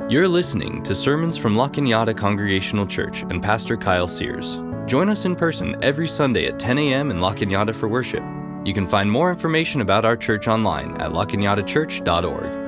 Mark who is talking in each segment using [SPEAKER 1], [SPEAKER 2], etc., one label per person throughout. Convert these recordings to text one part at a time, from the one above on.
[SPEAKER 1] You're listening to sermons from La Cañada Congregational Church and Pastor Kyle Sears. Join us in person every Sunday at 10 a.m. in La Cañada for worship. You can find more information about our church online at lacañadachurch.org.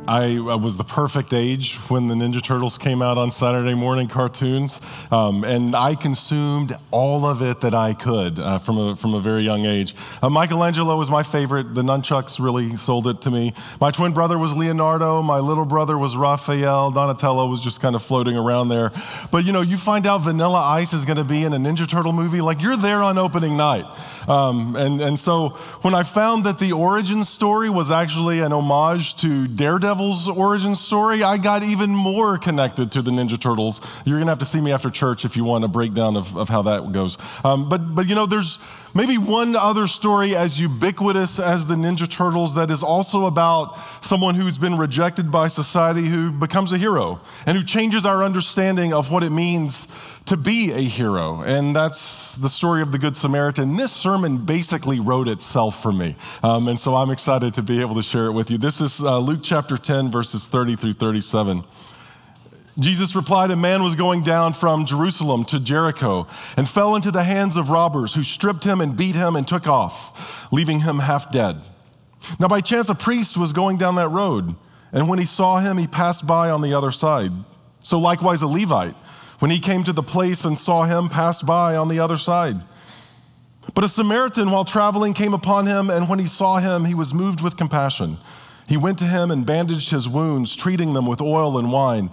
[SPEAKER 2] I was the perfect age when the Ninja Turtles came out on Saturday morning cartoons, and I consumed all of it that I could from a very young age. Michelangelo was my favorite. The nunchucks really sold it to me. My twin brother was Leonardo. My little brother was Raphael. Donatello was just kind of floating around there. But you find out Vanilla Ice is going to be in a Ninja Turtle movie, like you're there on opening night. And so when I found that the origin story was actually an homage to Daredevil's origin story, I got even more connected to the Ninja Turtles. You're going to have to see me after church if you want a breakdown of how that goes. But there's maybe one other story as ubiquitous as the Ninja Turtles that is also about someone who's been rejected by society who becomes a hero and who changes our understanding of what it means to be a hero, and that's the story of the Good Samaritan. This sermon basically wrote itself for me, and so I'm excited to be able to share it with you. This is Luke chapter 10, verses 30 through 37. Jesus replied, "A man was going down from Jerusalem to Jericho and fell into the hands of robbers who stripped him and beat him and took off, leaving him half dead. Now by chance a priest was going down that road, and when he saw him, he passed by on the other side. So likewise a Levite, when he came to the place and saw him, passed by on the other side. But a Samaritan, while traveling, came upon him, and when he saw him, he was moved with compassion. He went to him and bandaged his wounds, treating them with oil and wine.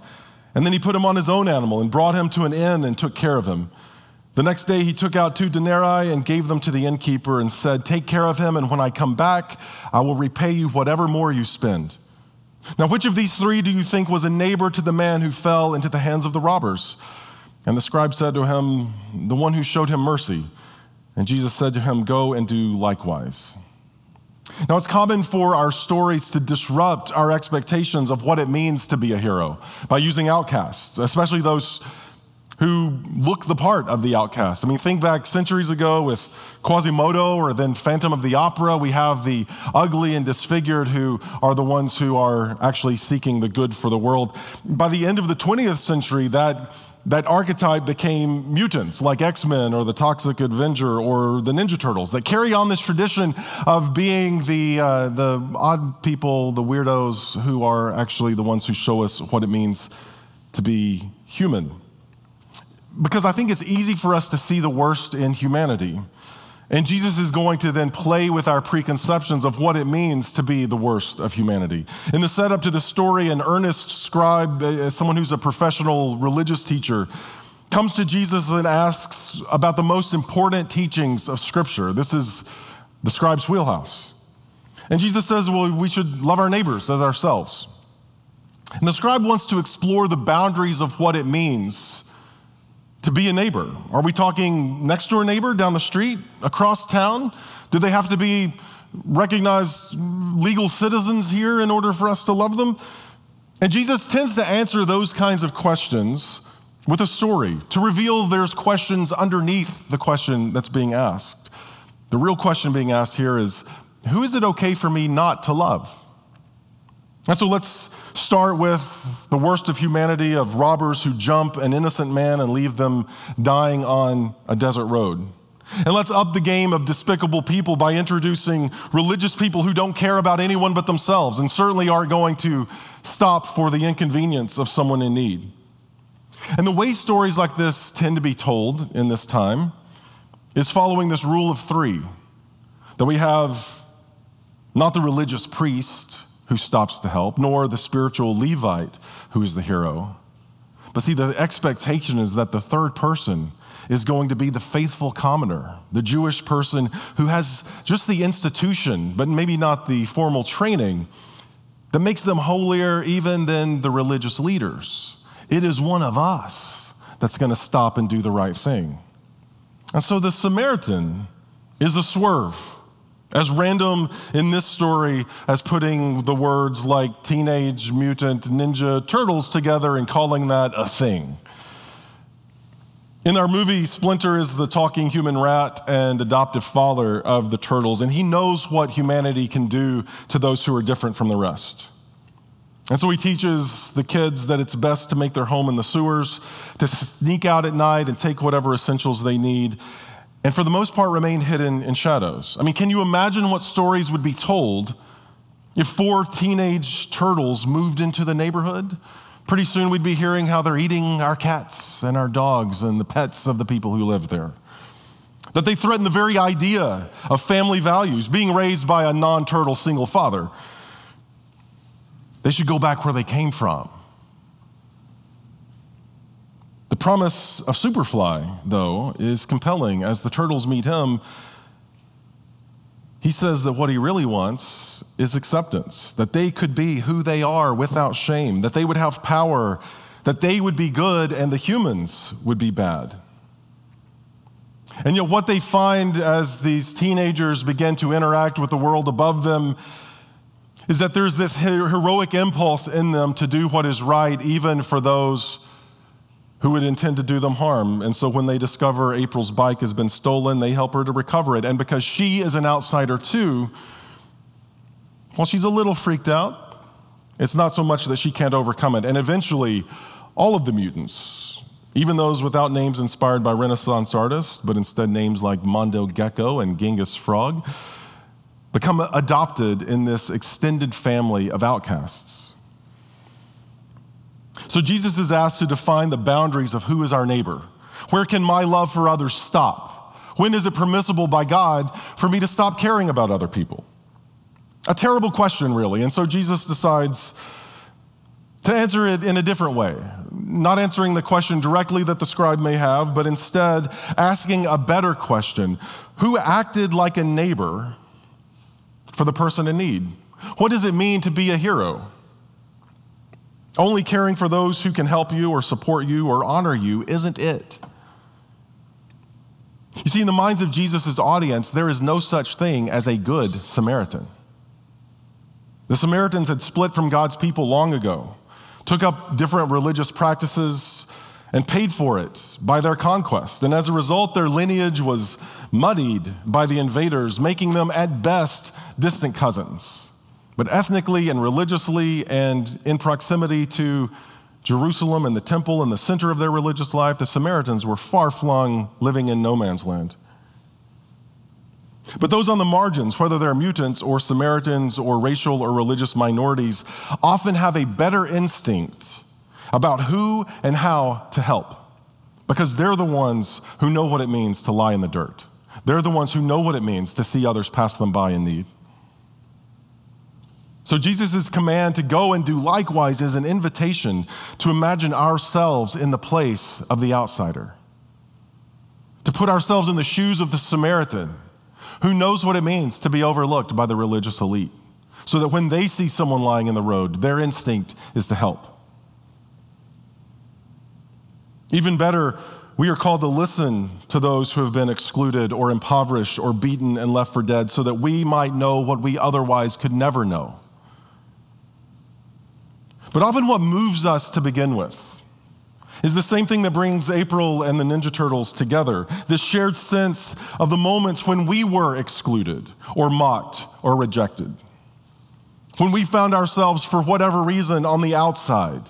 [SPEAKER 2] And then he put him on his own animal and brought him to an inn and took care of him. The next day he took out 2 denarii and gave them to the innkeeper and said, 'Take care of him, and when I come back, I will repay you whatever more you spend.' Now, which of these 3 do you think was a neighbor to the man who fell into the hands of the robbers?" And the scribe said to him, "The one who showed him mercy." And Jesus said to him, "Go and do likewise." Now, it's common for our stories to disrupt our expectations of what it means to be a hero by using outcasts, especially those who look the part of the outcast. I mean, think back centuries ago with Quasimodo or then Phantom of the Opera. We have the ugly and disfigured who are the ones who are actually seeking the good for the world. By the end of the 20th century, that archetype became mutants like X-Men or the Toxic Avenger or the Ninja Turtles that carry on this tradition of being the odd people, the weirdos who are actually the ones who show us what it means to be human. Because I think it's easy for us to see the worst in humanity. And Jesus is going to then play with our preconceptions of what it means to be the worst of humanity. In the setup to the story, an earnest scribe, someone who's a professional religious teacher, comes to Jesus and asks about the most important teachings of Scripture. This is the scribe's wheelhouse. And Jesus says, well, we should love our neighbors as ourselves. And the scribe wants to explore the boundaries of what it means to be a neighbor. Are we talking next door neighbor down the street, across town? Do they have to be recognized legal citizens here in order for us to love them? And Jesus tends to answer those kinds of questions with a story to reveal there's questions underneath the question that's being asked. The real question being asked here is, who is it okay for me not to love? And so let's start with the worst of humanity, of robbers who jump an innocent man and leave them dying on a desert road. And let's up the game of despicable people by introducing religious people who don't care about anyone but themselves and certainly aren't going to stop for the inconvenience of someone in need. And the way stories like this tend to be told in this time is following this rule of 3, that we have not the religious priest who stops to help, nor the spiritual Levite who is the hero. But see, the expectation is that the third person is going to be the faithful commoner, the Jewish person who has just the institution, but maybe not the formal training that makes them holier even than the religious leaders. It is one of us that's going to stop and do the right thing. And so the Samaritan is a swerve. As random in this story as putting the words like Teenage Mutant Ninja Turtles together and calling that a thing. In our movie, Splinter is the talking human rat and adoptive father of the turtles, and he knows what humanity can do to those who are different from the rest. And so he teaches the kids that it's best to make their home in the sewers, to sneak out at night and take whatever essentials they need, and for the most part remain hidden in shadows. I mean, can you imagine what stories would be told if 4 teenage turtles moved into the neighborhood? Pretty soon we'd be hearing how they're eating our cats and our dogs and the pets of the people who live there. That they threaten the very idea of family values, being raised by a non-turtle single father. They should go back where they came from. The promise of Superfly, though, is compelling. As the turtles meet him, he says that what he really wants is acceptance, that they could be who they are without shame, that they would have power, that they would be good and the humans would be bad. And yet what they find as these teenagers begin to interact with the world above them is that there's this heroic impulse in them to do what is right, even for those who would intend to do them harm. And so when they discover April's bike has been stolen, they help her to recover it. And because she is an outsider too, well, she's a little freaked out. It's not so much that she can't overcome it. And eventually, all of the mutants, even those without names inspired by Renaissance artists, but instead names like Mondo Gecko and Genghis Frog, become adopted in this extended family of outcasts. So Jesus is asked to define the boundaries of who is our neighbor. Where can my love for others stop? When is it permissible by God for me to stop caring about other people? A terrible question, really. And so Jesus decides to answer it in a different way, not answering the question directly that the scribe may have, but instead asking a better question. Who acted like a neighbor for the person in need? What does it mean to be a hero? Only caring for those who can help you or support you or honor you isn't it. You see, in the minds of Jesus' audience, there is no such thing as a good Samaritan. The Samaritans had split from God's people long ago, took up different religious practices, and paid for it by their conquest. And as a result, their lineage was muddied by the invaders, making them at best distant cousins. But ethnically and religiously and in proximity to Jerusalem and the temple and the center of their religious life, the Samaritans were far-flung, living in no man's land. But those on the margins, whether they're mutants or Samaritans or racial or religious minorities, often have a better instinct about who and how to help, because they're the ones who know what it means to lie in the dirt. They're the ones who know what it means to see others pass them by in need. So Jesus' command to go and do likewise is an invitation to imagine ourselves in the place of the outsider, to put ourselves in the shoes of the Samaritan who knows what it means to be overlooked by the religious elite, so that when they see someone lying in the road, their instinct is to help. Even better, we are called to listen to those who have been excluded or impoverished or beaten and left for dead, so that we might know what we otherwise could never know. But often what moves us to begin with is the same thing that brings April and the Ninja Turtles together, this shared sense of the moments when we were excluded or mocked or rejected, when we found ourselves, for whatever reason, on the outside.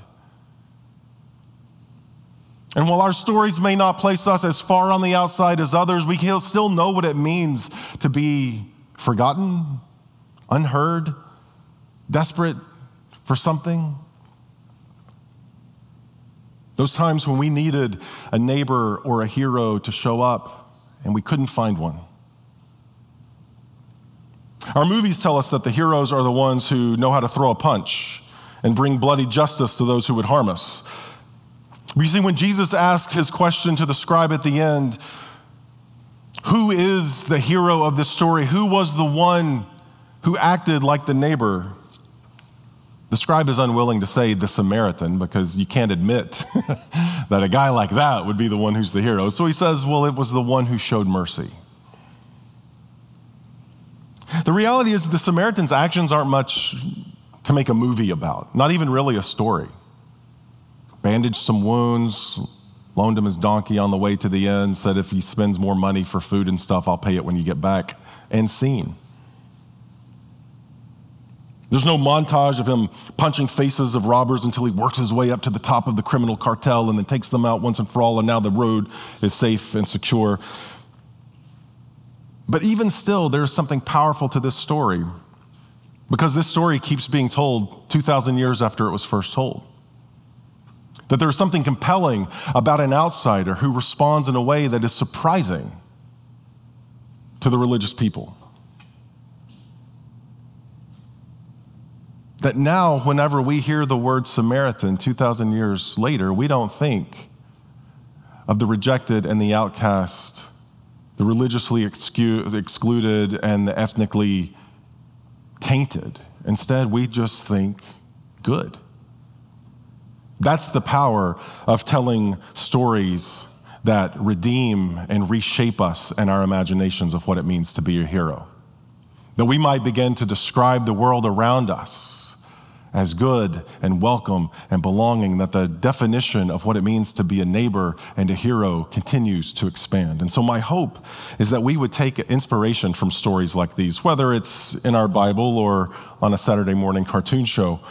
[SPEAKER 2] And while our stories may not place us as far on the outside as others, we can still know what it means to be forgotten, unheard, desperate for something. Those times when we needed a neighbor or a hero to show up and we couldn't find one. Our movies tell us that the heroes are the ones who know how to throw a punch and bring bloody justice to those who would harm us. You see, when Jesus asked his question to the scribe at the end, who is the hero of this story? Who was the one who acted like the neighbor? The scribe is unwilling to say the Samaritan because you can't admit that a guy like that would be the one who's the hero. So he says, well, it was the one who showed mercy. The reality is the Samaritan's actions aren't much to make a movie about, not even really a story. Bandaged some wounds, loaned him his donkey on the way to the inn, said if he spends more money for food and stuff, I'll pay it when you get back, and scene. There's no montage of him punching faces of robbers until he works his way up to the top of the criminal cartel and then takes them out once and for all, and now the road is safe and secure. But even still, there's something powerful to this story, because this story keeps being told 2,000 years after it was first told. That there's something compelling about an outsider who responds in a way that is surprising to the religious people. That now, whenever we hear the word Samaritan 2,000 years later, we don't think of the rejected and the outcast, the religiously excluded and the ethnically tainted. Instead, we just think good. That's the power of telling stories that redeem and reshape us and our imaginations of what it means to be a hero. That we might begin to describe the world around us as good and welcome and belonging, that the definition of what it means to be a neighbor and a hero continues to expand. And so my hope is that we would take inspiration from stories like these, whether it's in our Bible or on a Saturday morning cartoon show,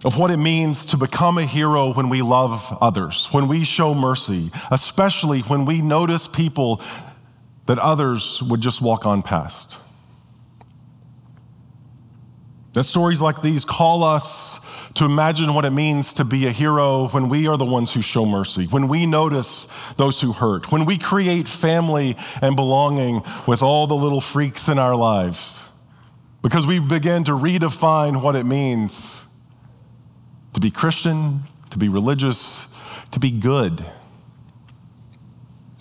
[SPEAKER 2] of what it means to become a hero when we love others, when we show mercy, especially when we notice people that others would just walk on past. That stories like these call us to imagine what it means to be a hero when we are the ones who show mercy, when we notice those who hurt, when we create family and belonging with all the little freaks in our lives, because we begin to redefine what it means to be Christian, to be religious, to be good.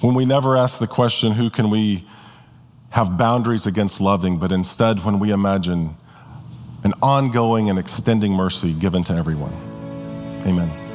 [SPEAKER 2] When we never ask the question, who can we have boundaries against loving, but instead when we imagine an ongoing and extending mercy given to everyone. Amen.